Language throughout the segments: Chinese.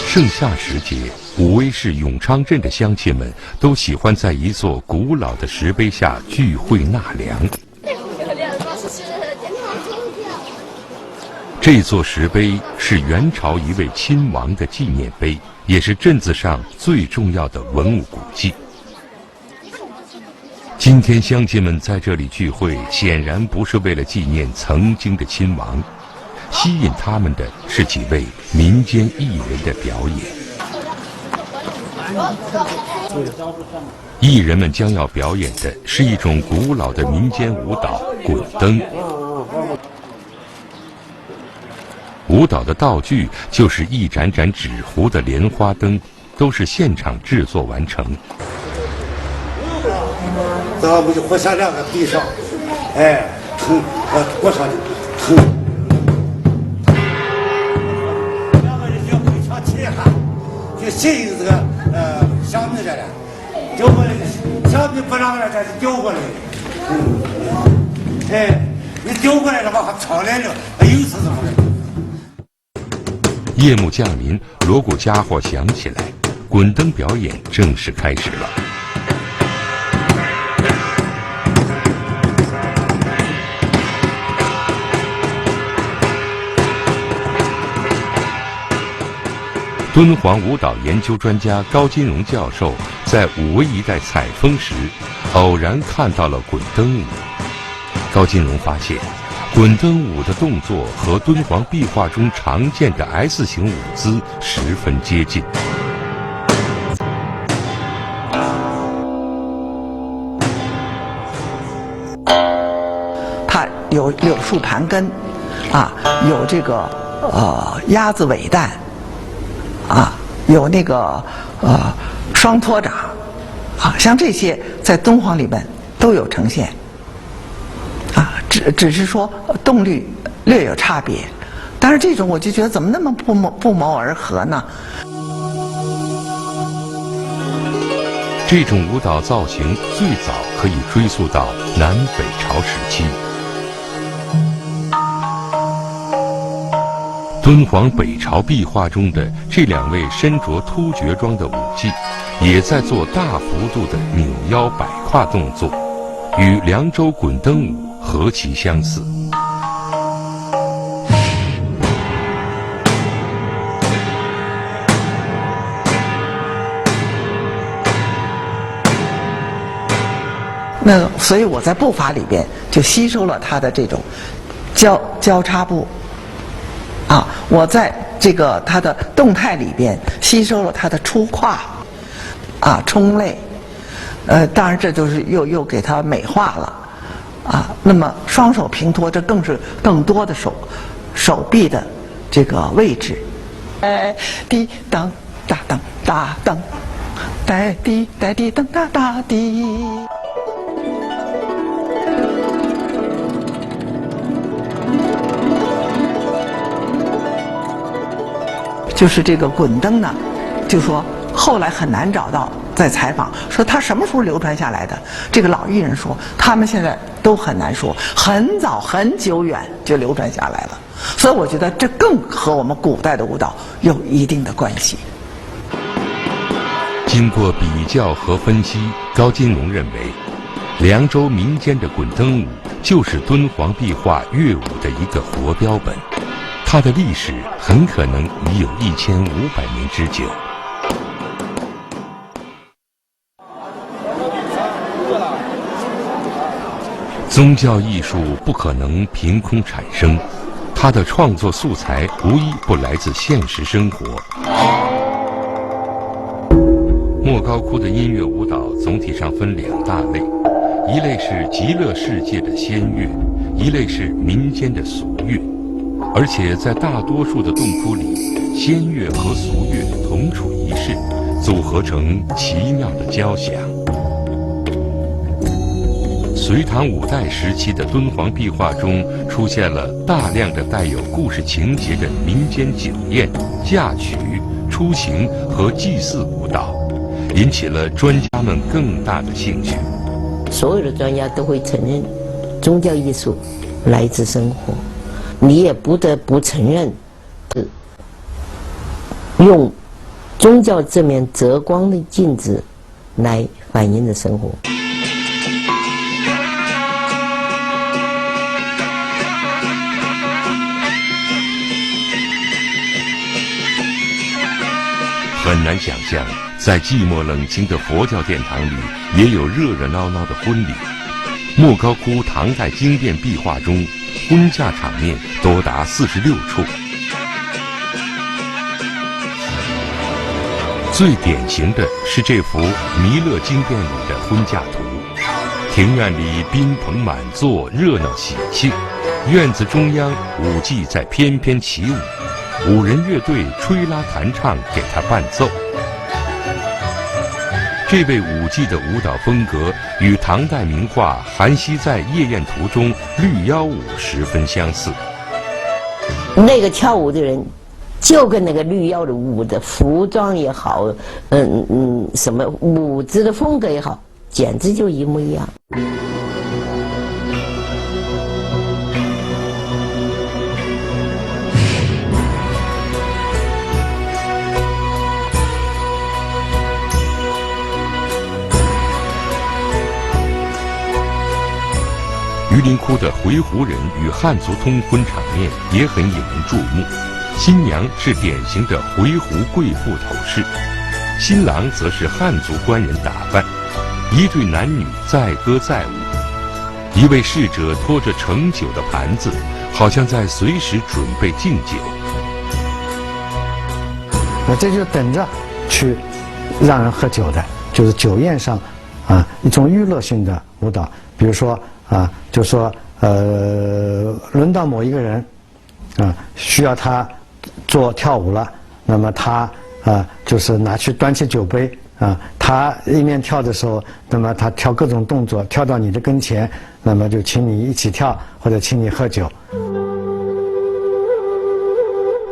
盛夏时节，武威市永昌镇的乡亲们都喜欢在一座古老的石碑下聚会纳凉。这座石碑是元朝一位亲王的纪念碑，也是镇子上最重要的文物古迹。今天乡亲们在这里聚会，显然不是为了纪念曾经的亲王，吸引他们的是几位民间艺人的表演。艺人们将要表演的是一种古老的民间舞蹈——滚灯。舞蹈的道具就是一盏盏纸糊的莲花灯，都是现场制作完成。咱们就活下两个地上，腾，过上去，腾。两个人就会唱气哈，就吸引这个香米的人，丢过来，香米不让人家丢过来，你丢过来的话还吵来了，又是怎么的？夜幕降临，锣鼓家伙响起来，滚灯表演正式开始了。敦煌舞蹈研究专家高金荣教授在武威一带采风时，偶然看到了滚灯舞。高金荣发现，滚灯舞的动作和敦煌壁画中常见的 S 型舞姿十分接近。它有柳树盘根，有这个鸭子尾蛋，有那个双托掌，像这些在敦煌里面都有呈现，只是说动律略有差别，但是这种我就觉得怎么那么不谋而合呢？这种舞蹈造型最早可以追溯到南北朝时期。敦煌北朝壁画中的这两位身着突厥装的舞伎，也在做大幅度的扭腰摆胯动作，与凉州滚灯舞何其相似。那所以我在步伐里边就吸收了它的这种交叉步。我在这个它的动态里边吸收了它的出胯，冲肋，当然这就是又给它美化了，那么双手平托，这更多的手臂的这个位置，滴当哒当哒当，带滴当哒哒滴。就是这个滚灯呢，就说后来很难找到，在采访说他什么时候流传下来的。这个老艺人说，他们现在都很难说，很早很久远就流传下来了。所以我觉得这更和我们古代的舞蹈有一定的关系。经过比较和分析，高金荣认为，凉州民间的滚灯舞就是敦煌壁画乐舞的一个活标本，它的历史很可能已有1500年之久。宗教艺术不可能凭空产生，它的创作素材无一不来自现实生活。莫高窟的音乐舞蹈总体上分2大类，一类是极乐世界的仙乐，一类是民间的俗乐。而且在大多数的洞窟里，仙乐和俗乐同处一室，组合成奇妙的交响。隋唐5代时期的敦煌壁画中出现了大量的带有故事情节的民间酒宴、嫁娶、出行和祭祀舞蹈，引起了专家们更大的兴趣。所有的专家都会承认，宗教艺术来自生活，你也不得不承认，用宗教这面泽光的镜子来反映的生活。很难想象，在寂寞冷清的佛教殿堂里，也有热热闹闹的婚礼。莫高窟唐代经变壁画中，婚嫁场面多达46处。最典型的是这幅弥勒经变里的婚嫁图，庭院里宾朋满座，热闹喜庆。院子中央，舞伎在翩翩起舞，5人乐队吹拉弹唱给他伴奏。这位舞伎的舞蹈风格与唐代名画韩熙载夜宴图中绿腰舞十分相似。那个跳舞的人就跟那个绿腰的舞的服装也好，什么舞姿的风格也好，简直就一模一样。榆林窟的回鹘人与汉族通婚场面也很引人注目。新娘是典型的回鹘贵妇头饰，新郎则是汉族官人打扮，一对男女载歌载舞。一位侍者拖着盛酒的盘子，好像在随时准备敬酒。这就等着去让人喝酒的，就是酒宴上一种娱乐性的舞蹈。比如说就说轮到某一个人需要他跳舞了，那么他就是端起酒杯他一面跳的时候，那么他跳各种动作，跳到你的跟前，那么就请你一起跳，或者请你喝酒。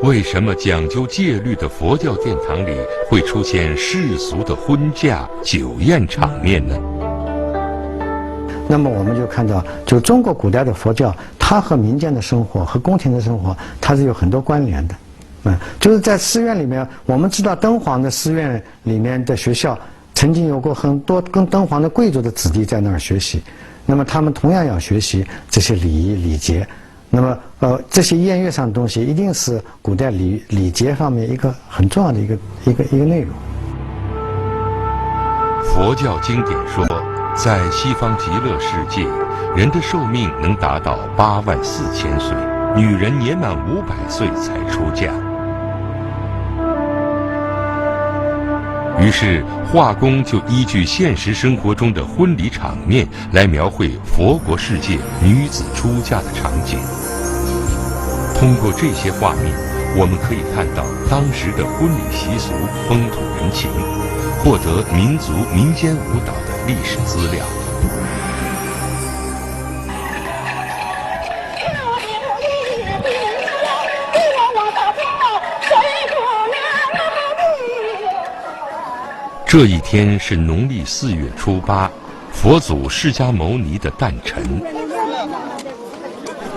为什么讲究戒律的佛教殿堂里会出现世俗的婚嫁酒宴场面呢？那么我们就看到，就中国古代的佛教，它和民间的生活和宫廷的生活，它是有很多关联的。就是在寺院里面，我们知道敦煌的寺院里面的学校，曾经有过很多跟敦煌的贵族的子弟在那儿学习，那么他们同样要学习这些礼仪礼节。那么这些宴乐上的东西，一定是古代礼节方面一个很重要的一个内容。佛教经典说，在西方极乐世界，人的寿命能达到84000岁，女人年满500岁才出嫁。于是画工就依据现实生活中的婚礼场面来描绘佛国世界女子出嫁的场景。通过这些画面，我们可以看到当时的婚礼习俗、风土人情，获得民族民间舞蹈的历史资料。这一天是农历4月初8，佛祖释迦牟尼的诞辰。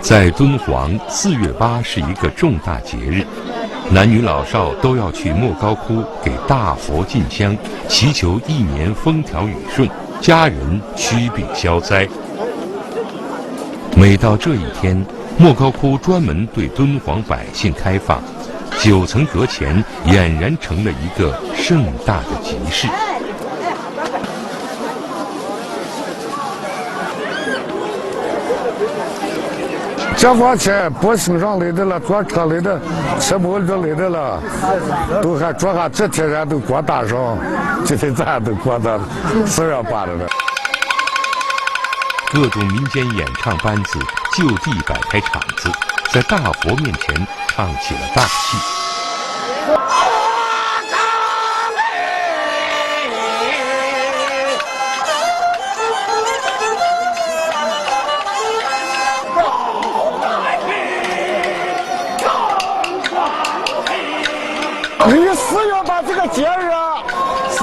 在敦煌，4月8是一个重大节日，男女老少都要去莫高窟给大佛进香，祈求一年风调雨顺，家人驱病消灾。每到这一天，莫高窟专门对敦煌百姓开放，9层阁前俨然成了一个盛大的集市。这帮车步行上来的了，坐车来的，吃包子来的了，都还坐下，这天人都过大上，今天咱都过到4月8的了。各种民间演唱班子就地摆开场子，在大佛面前唱起了大戏。于4月8这个节日是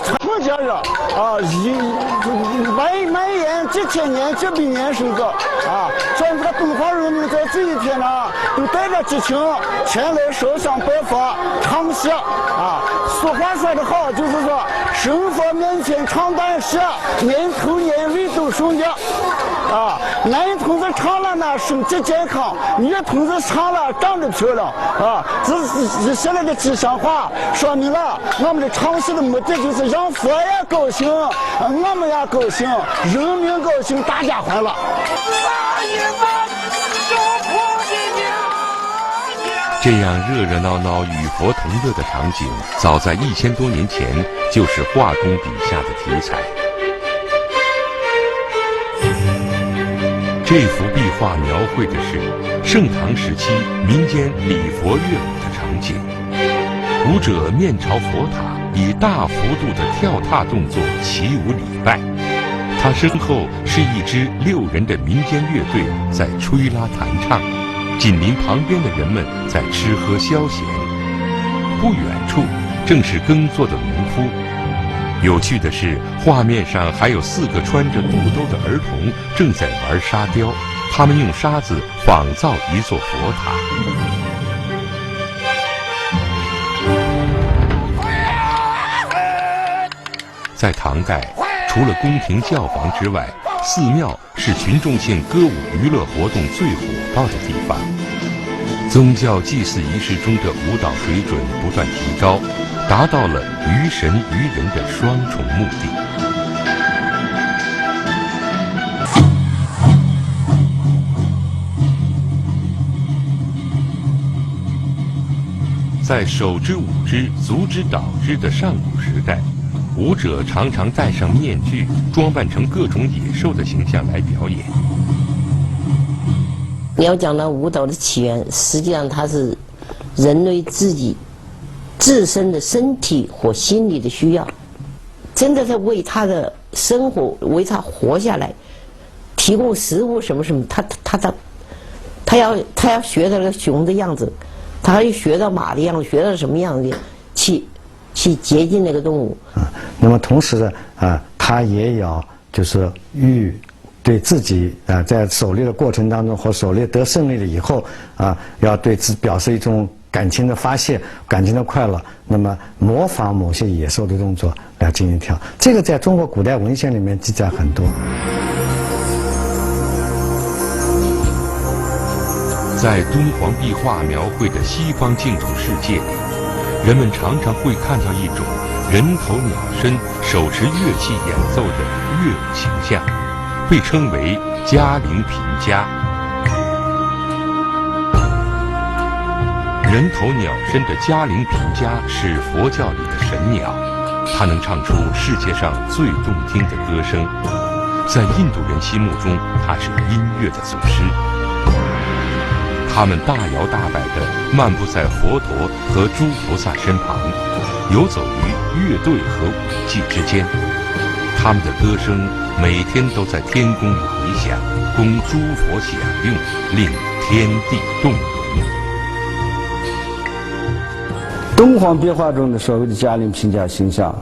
传统节日啊，蔓延几千年、几百年甚至啊，像这个敦煌人民在这一天呢，都带着激情前来烧香拜佛、唱戏啊。俗话说得好，就是说神佛面前唱大戏，年头年尾都受益啊。男同志唱了呢，身体健康；女同志唱了，长得漂亮啊。这现在的吉祥话说明了我们的唱戏的目的就是让佛也高兴，我们也高兴，人民高兴，大家欢乐。这样热热闹闹、与佛同乐的场景，早在1000多年前就是画工笔下的题材。这幅壁画描绘的是盛唐时期民间礼佛乐舞的场景，舞者面朝佛塔，以大幅度的跳踏动作起舞礼拜。他身后是一支6人的民间乐队在吹拉弹唱。紧邻旁边的人们在吃喝消闲，不远处正是耕作的农夫。有趣的是，画面上还有4个穿着肚兜的儿童正在玩沙雕，他们用沙子仿造一座佛塔。在唐代，除了宫廷教坊之外，寺庙是群众性歌舞娱乐活动最火爆的地方。宗教祭祀仪式中的舞蹈水准不断提高，达到了娱神娱人的双重目的。在手之舞之、足之蹈之的上古时代，舞者常常戴上面具，装扮成各种野兽的形象来表演。你要讲到舞蹈的起源，实际上它是人类自身的身体或心理的需要，真的是为他的生活、为他活下来提供食物什么什么。他要学到那个熊的样子，他要学到马的样子，学到什么样子去接近那个动物。那么同时他也要就是对自己在狩猎的过程当中或狩猎得胜利了以后要对表示一种感情的发泄、感情的快乐，那么模仿某些野兽的动作来进行跳。这个在中国古代文献里面记载很多。在敦煌壁画描绘的西方净土世界里，人们常常会看到一种人头鸟身、手持乐器演奏的乐舞形象，被称为嘉陵频伽。人头鸟身的嘉陵频伽是佛教里的神鸟，它能唱出世界上最动听的歌声。在印度人心目中，它是音乐的祖师。他们大摇大摆地漫步在佛陀和诸菩萨身旁，游走于乐队和舞伎之间。他们的歌声每天都在天宫里回响，供诸佛享用，令天地动容。敦煌壁画中的所谓的嘉陵频伽形象，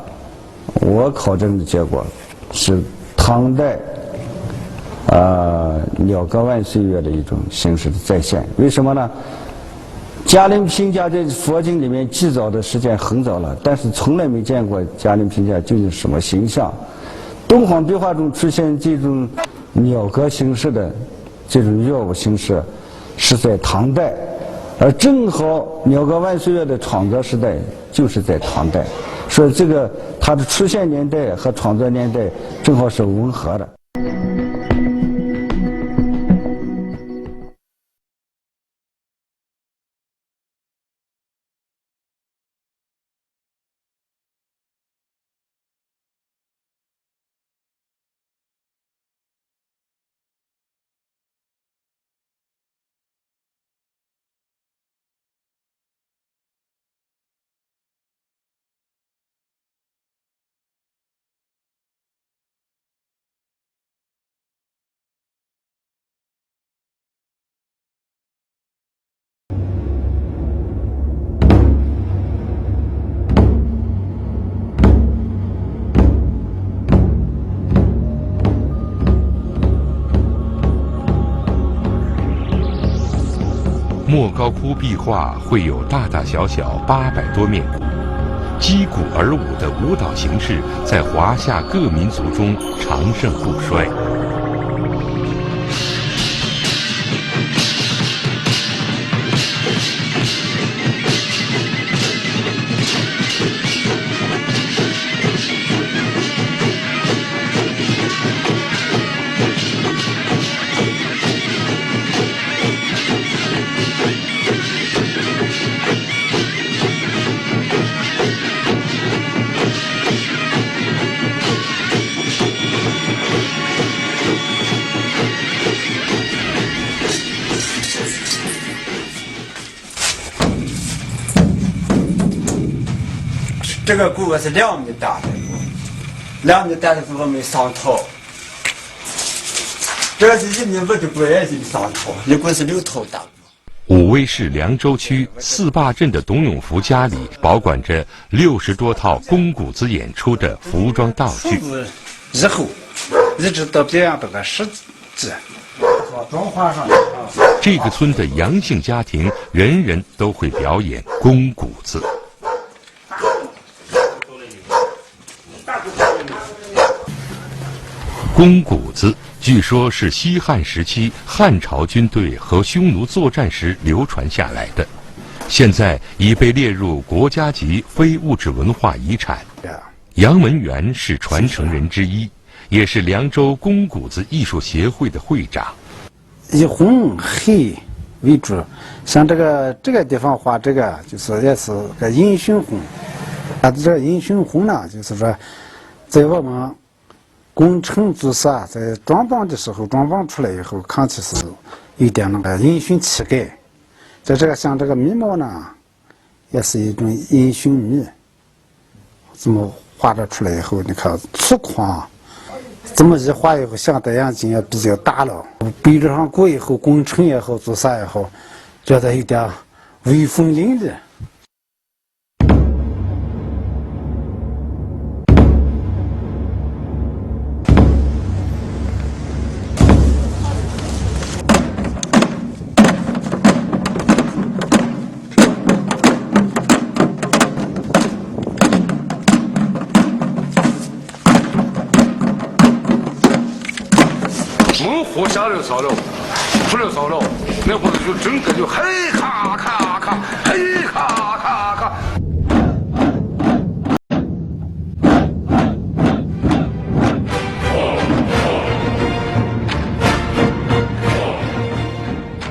我考证的结果是唐代鸟歌万岁乐的一种形式的再现。为什么呢？嘉陵评价在佛经里面记载的时间很早了，但是从来没见过嘉陵评价究竟什么形象。敦煌壁画中出现这种鸟歌形式的这种乐舞形式，是在唐代，而正好鸟歌万岁乐的创作时代就是在唐代，所以这个它的出现年代和创作年代正好是吻合的。莫高窟壁画绘有大大小小800多面鼓，击鼓而舞的舞蹈形式在华夏各民族中长盛不衰。这个鼓是2米大的，2米大的鼓我们上套。这个是1米5的鼓也是上套，一共是6套大鼓。武威市凉州区四坝镇的董永福家里保管着60多套宫鼓子演出的服装道具。以后一直到表演到个10级，装画上。这个村的杨姓家庭人人都会表演宫鼓子。宫鼓子据说是西汉时期汉朝军队和匈奴作战时流传下来的，现在已被列入国家级非物质文化遗产。杨文元是传承人之一，也是凉州宫鼓子艺术协会的会长。以红黑为主，像这个地方画这个就是也是个银熏红，它这个银熏红呢，就是说在我们工程做啥，在装扮的时候，装扮出来以后，看起是有点那个银熏气概。在这个像这个眉毛呢，也是一种银熏眉。这么画的出来以后，你看粗犷，这么一画以后，像戴眼镜也比较大了。背着上过以后，工程也好，做啥也好，觉得有点威风凛凛。火下来烧了，出来烧了，那会儿就整个就嘿咔咔咔，嘿咔咔咔。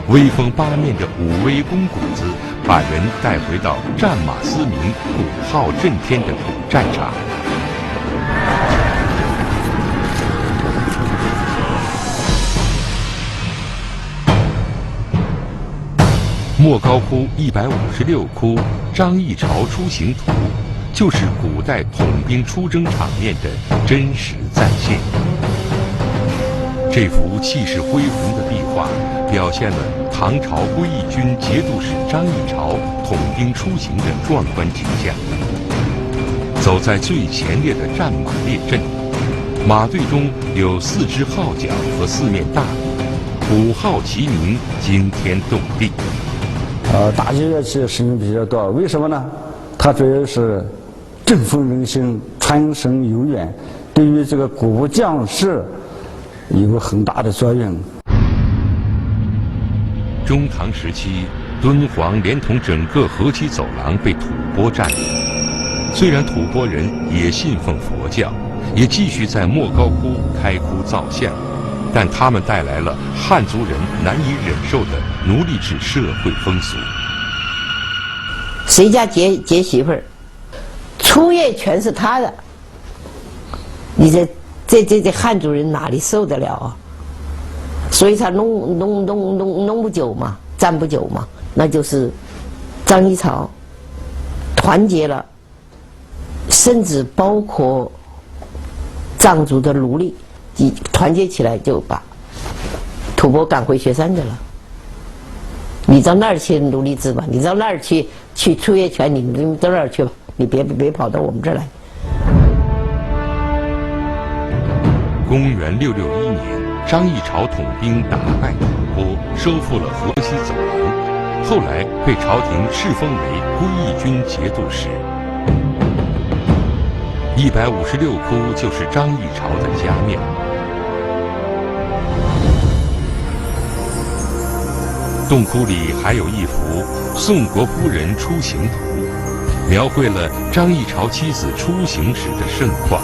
威风八面的武威宫鼓子，把人带回到战马嘶鸣、鼓号震天的古战场。莫高窟156窟张议潮出行图，就是古代统兵出征场面的真实再现。这幅气势恢宏的壁画，表现了唐朝归义军节度使张议潮统兵出行的壮观景象。走在最前列的战马列阵，马队中有4只号角和4面大鼓，5号齐鸣，惊天动地。打击乐器使用比较多，为什么呢？它主要是振奋人心、传承悠远，对于这个鼓部将士有个很大的作用。中唐时期，敦煌连同整个河西走廊被吐蕃占领。虽然吐蕃人也信奉佛教，也继续在莫高窟开窟造像，但他们带来了汉族人难以忍受的奴隶制社会风俗。谁家结媳妇儿，初夜全是他的，你这汉族人哪里受得了啊？所以他弄不久嘛，站不久嘛，那就是张议潮团结了，甚至包括藏族的奴隶，团结起来就把吐蕃赶回雪山去了。你到那儿去奴隶制吧，你到那儿去出夜权，你到那儿去吧，你别跑到我们这儿来。公元661年，张议潮统兵打败吐蕃，收复了河西走廊，后来被朝廷敕封为归义军节度使。156窟就是张议潮的家庙。洞窟里还有一幅《宋国夫人出行图》，描绘了张议潮妻子出行时的盛况。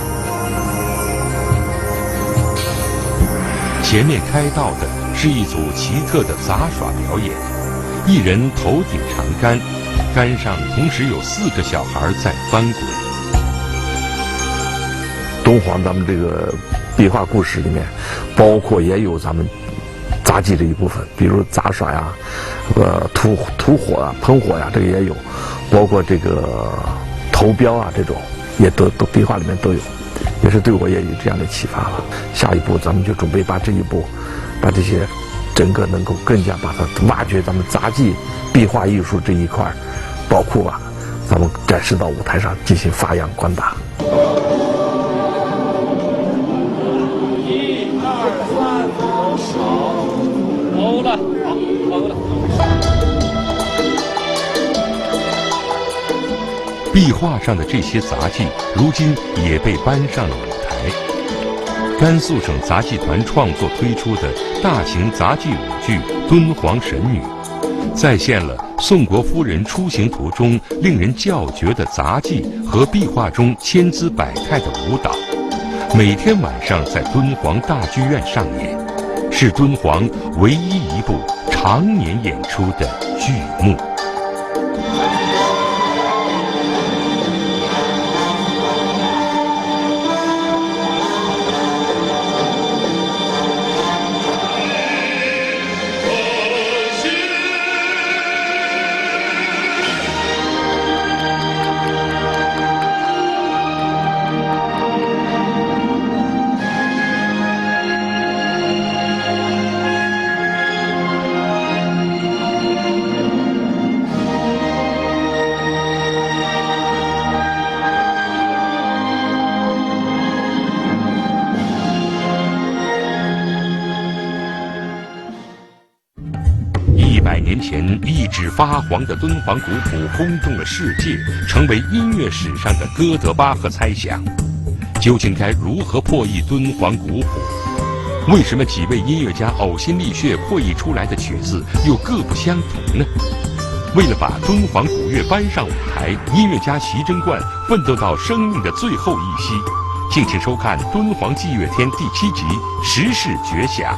前面开道的是一组奇特的杂耍表演，一人头顶长杆，杆上同时有4个小孩在翻滚。敦煌咱们这个壁画故事里面，包括也有咱们杂技的一部分，比如杂耍呀，吐火啊、喷火呀，这个也有，包括这个投标啊，这种也都壁画里面都有，也是对我也有这样的启发了。下一步咱们就准备把这些整个能够更加把它挖掘咱们杂技壁画艺术这一块宝库啊，咱们展示到舞台上进行发扬光大。壁画上的这些杂技，如今也被搬上了舞台。甘肃省杂技团创作推出的大型杂技舞剧《敦煌神女》，再现了宋国夫人出行图中令人叫绝的杂技和壁画中千姿百态的舞蹈。每天晚上在敦煌大剧院上演，是敦煌唯一一部常年演出的剧目。100年前一纸发黄的敦煌古谱轰动了世界，成为音乐史上的哥德巴赫猜想。究竟该如何破译敦煌古谱？为什么几位音乐家呕心沥血破译出来的曲子又各不相同呢？为了把敦煌古乐搬上舞台，音乐家席珍冠奋斗到生命的最后一息。敬请收看《敦煌纪乐篇》第7集《时势绝响》。